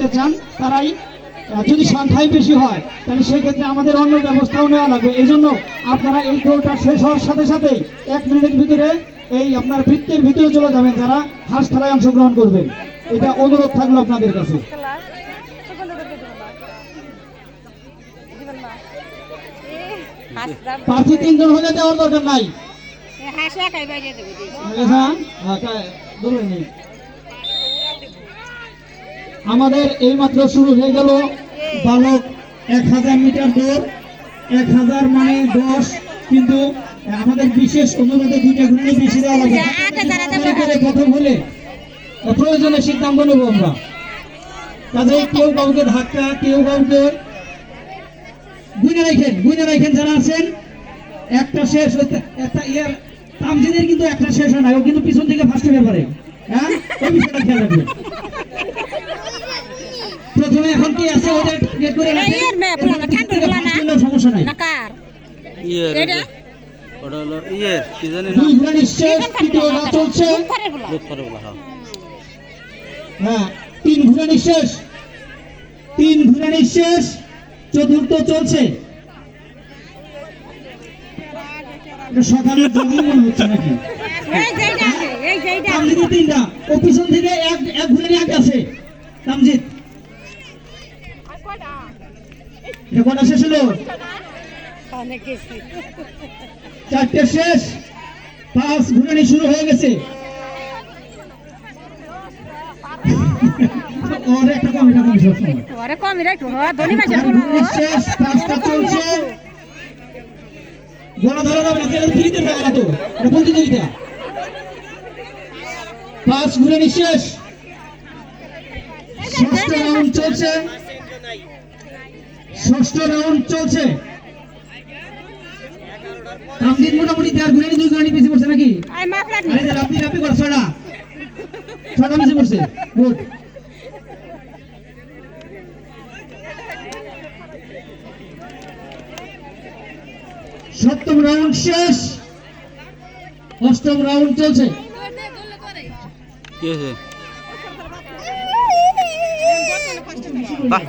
করতে চান তারাই, যদি সংখ্যায় বেশি হয় তাহলে সেক্ষেত্রে আমাদের অন্য ব্যবস্থাও নেওয়া লাগবে। এই জন্য আপনারা এই দৌড়টা শেষ হওয়ার সাথে সাথেই 1 মিনিটের ভিতরে এই আপনার বৃত্তের ভিতরে চলে যাবেন যারা হাঁস খেলায় অংশগ্রহণ করবেন। এটা অনুরোধ থাকলো আপনাদের কাছে। প্রার্থী 3 জন হলে দেওয়ার দরকার নাই। আমাদের এই মাত্র শুরু হয়ে গেল বালক 1000 মিটার দৌড়। 1000 মানে 10, কিন্তু আমাদের বিশেষ অনুরোধে 2টা ঘুরে বেশি দেওয়া লাগবে। প্রথম হলে প্রয়োজনে সিদ্ধান্ত নেব আমরা। কাজে কেউ কাউকে ধাক্কা, কেউ কাউকে গুনে রাখেন যারা আছেন। একটা শেষ হইতে একটা ইয়ার তামজিদের কিন্তু একটা শেষ হয় না, ও কিন্তু পিছন থেকে ফার্স্ট হয়ে পারে। হ্যাঁ, ওই বিষয়টা খেয়াল রাখবেন। প্রথমে এখন কি আছে ওদের টার্গেট করে রাখেন, সমস্যা নাই। ওটা হলো ইয়ের কি জানি না, 2 ঘোড়া নিঃশেষ, তৃতীয়টা চলছে। হ্যাঁ, 3 ঘোড়া নিঃশেষ, 3 ঘোড়া নিঃশেষ, চতুর্থ চলছে। সকালের জগিং মনে হচ্ছে নাকি? তামজিদের 3টা, ও পিছন থেকে এক ঘোড়া আগে আছে তামজিদ। কটা শেষ হলো? 4টে শেষ, 5 ঘোড়ানি শুরু হয়ে গেছে। একটা কম শেষ, 5টা চলছে। গলা ধরা যাবে না, ফ্রিতে থাকে না তো, এটা প্রতিযোগিতা। 5 ঘোড়ানি শেষ, 6ষ্ঠ রাউন্ড চলছে। 6ষ্ঠ রাউন্ড চলছে। তামজিদ মোটামুটি 4 ঘোড়ানি 2 ঘোড়ানি বেশি পড়ছে নাকি? রাপি করে 6টা বেশি পড়ছে। গুড। 7ম রাউন্ড শেষ, 8ম রাউন্ড চলছে। কি হয়েছে? বাহ।